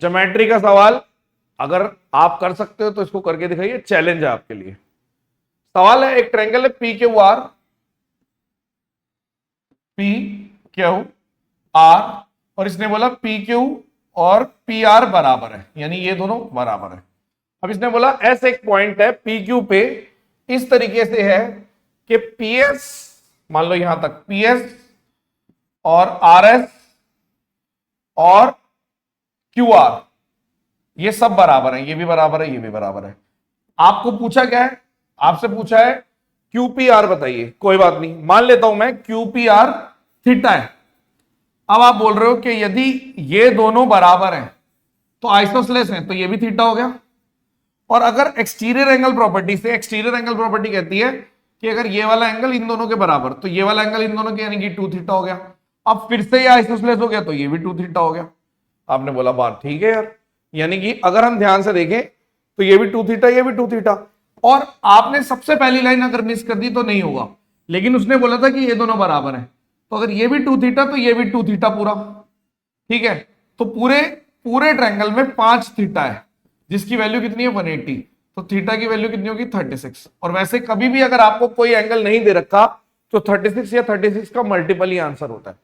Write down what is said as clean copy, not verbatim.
Geometry का सवाल अगर आप कर सकते हो तो इसको करके दिखाइए, चैलेंज है आपके लिए। सवाल है, एक ट्रायंगल है P Q R, P Q R, और इसने बोला पी क्यू और पी आर बराबर है, यानी ये दोनों बराबर है। अब इसने बोला एस एक पॉइंट है पी क्यू पे, इस तरीके से है कि पी एस, मान लो यहां तक पी एस और आर एस और क्यू आर ये सब बराबर है, ये भी बराबर है, ये भी बराबर है। आपको पूछा क्या है, आपसे पूछा है क्यूपीआर बताइए। कोई बात नहीं, मान लेता हूं मैं क्यूपीआर थीटा है। अब आप बोल रहे हो कि यदि ये दोनों बराबर हैं तो आइसोसेलेस हैं, तो ये भी थीटा हो गया। और अगर एक्सटीरियर एंगल प्रॉपर्टी से, एक्सटीरियर एंगल प्रॉपर्टी कहती है कि अगर ये वाला एंगल इन दोनों के बराबर, तो ये वाला एंगल इन दोनों के यानी कि 2 थीटा हो गया। अब फिर से ये आइसोसेलेस हो गया तो ये भी 2 थीटा हो गया। आपने बोला बात ठीक है यार, यानी कि अगर हम ध्यान से देखें तो ये भी 2 थीटा, ये भी 2 थीटा। और आपने सबसे पहली लाइन अगर मिस कर दी तो नहीं होगा, लेकिन उसने बोला था कि ये दोनों बराबर हैं, तो अगर ये भी 2 थीटा तो ये भी 2 थीटा पूरा, ठीक है। तो पूरे पूरे ट्रायंगल में 5 थीटा है, जिसकी वैल्यू कितनी है 180, तो थीटा की वैल्यू कितनी होगी 36। और वैसे कभी भी अगर आपको कोई एंगल नहीं दे रखा तो 36 या 36 का मल्टीपल ही आंसर होता है।